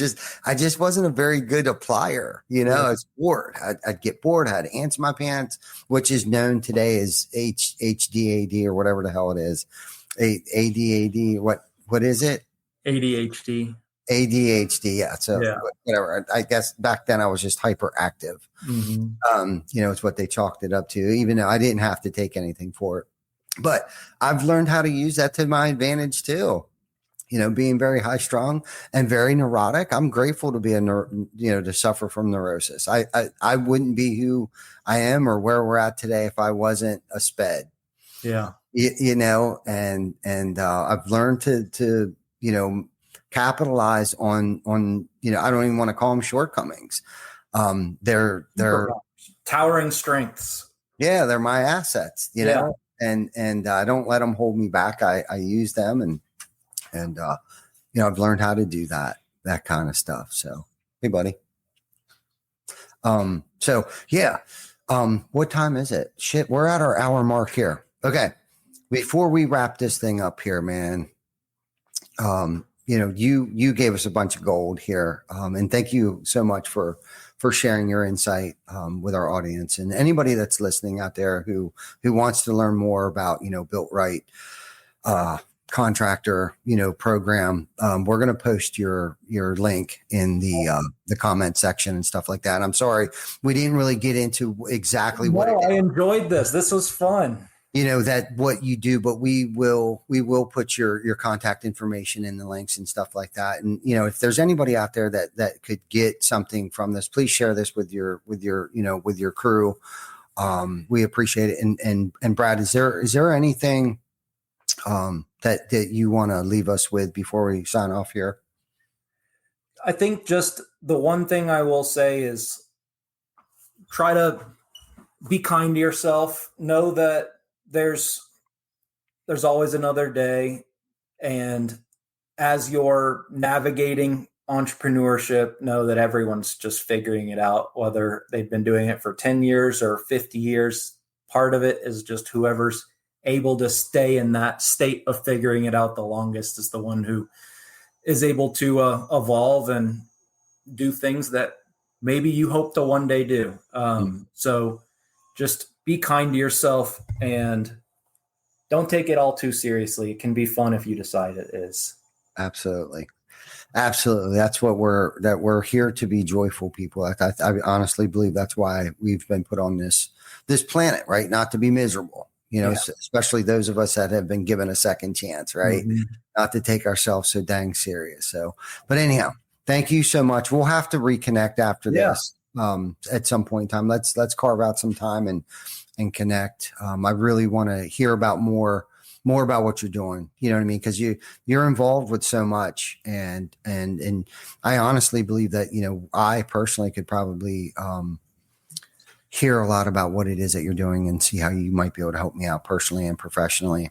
just wasn't a very good applier, I was bored. I'd get bored. I had ants in my pants, which is known today as HDAD or whatever the hell it is. ADAD. What is it? ADHD. Yeah. So whatever. I guess back then I was just hyperactive. Mm-hmm. It's what they chalked it up to, even though I didn't have to take anything for it. But I've learned how to use that to my advantage too. Being very high strung and very neurotic. I'm grateful to be to suffer from neurosis. I wouldn't be who I am or where we're at today if I wasn't a sped. Yeah. And I've learned to capitalize on, I don't even want to call them shortcomings. They're towering strengths. Yeah. They're my assets, know, and I don't let them hold me back. I use them and I've learned how to do that kind of stuff. So, hey buddy. So yeah. What time is it? Shit, we're at our hour mark here. Okay. Before we wrap this thing up here, man, you gave us a bunch of gold here. And thank you so much for sharing your insight with our audience and anybody that's listening out there who wants to learn more about, Built Right contractor, program. We're going to post your link in the comment section and stuff like that. I'm sorry, we didn't really get into exactly what I enjoyed this. This was fun. That what you do, but we will put your contact information in the links and stuff like that. And, if there's anybody out there that could get something from this, please share this with your crew. We appreciate it. And Brad, is there anything, that you want to leave us with before we sign off here? I think just the one thing I will say is try to be kind to yourself. Know that there's always another day. And as you're navigating entrepreneurship, know that everyone's just figuring it out, whether they've been doing it for 10 years or 50 years. Part of it is just whoever's able to stay in that state of figuring it out the longest is the one who is able to evolve and do things that maybe you hope to one day do. So just be kind to yourself and don't take it all too seriously. It can be fun if you decide it is. Absolutely. That's what we're here to be joyful people. I honestly believe that's why we've been put on this planet, right? Not to be miserable. Especially those of us that have been given a second chance, right? Mm-hmm. Not to take ourselves so dang serious. So, but anyhow, thank you so much. We'll have to reconnect after this at some point in time. Let's carve out some time and connect. I really want to hear about more about what you're doing. You know what I mean? Because you're involved with so much, and I honestly believe that I personally could probably hear a lot about what it is that you're doing and see how you might be able to help me out personally and professionally.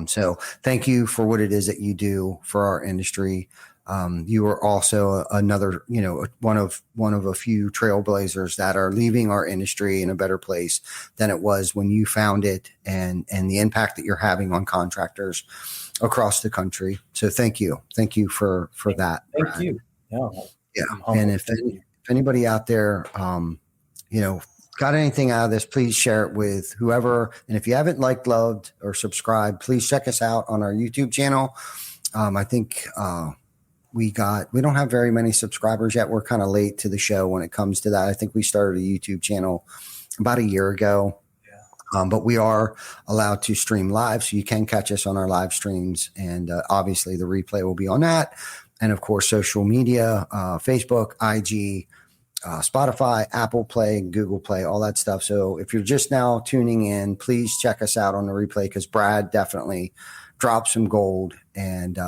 So thank you for what it is that you do for our industry. You are also another, one of a few trailblazers that are leaving our industry in a better place than it was when you found it, and the impact that you're having on contractors across the country. So thank you for that. Thank Brad. you. Yeah. And if anybody out there, got anything out of this, please share it with whoever. And if you haven't liked, loved, or subscribed, please check us out on our YouTube channel. I think we don't have very many subscribers yet. We're kind of late to the show when it comes to that. I think we started a YouTube channel about a year ago. But we are allowed to stream live, so you can catch us on our live streams. And obviously the replay will be on that. And of course, social media, Facebook, IG, Spotify, Apple Play, Google Play, all that stuff. So if you're just now tuning in, please check us out on the replay, because Brad definitely dropped some gold. And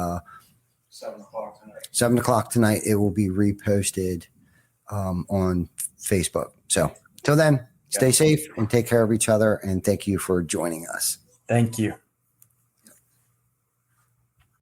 7 o'clock tonight, it will be reposted on Facebook. So till then, stay safe and take care of each other. And thank you for joining us. Thank you.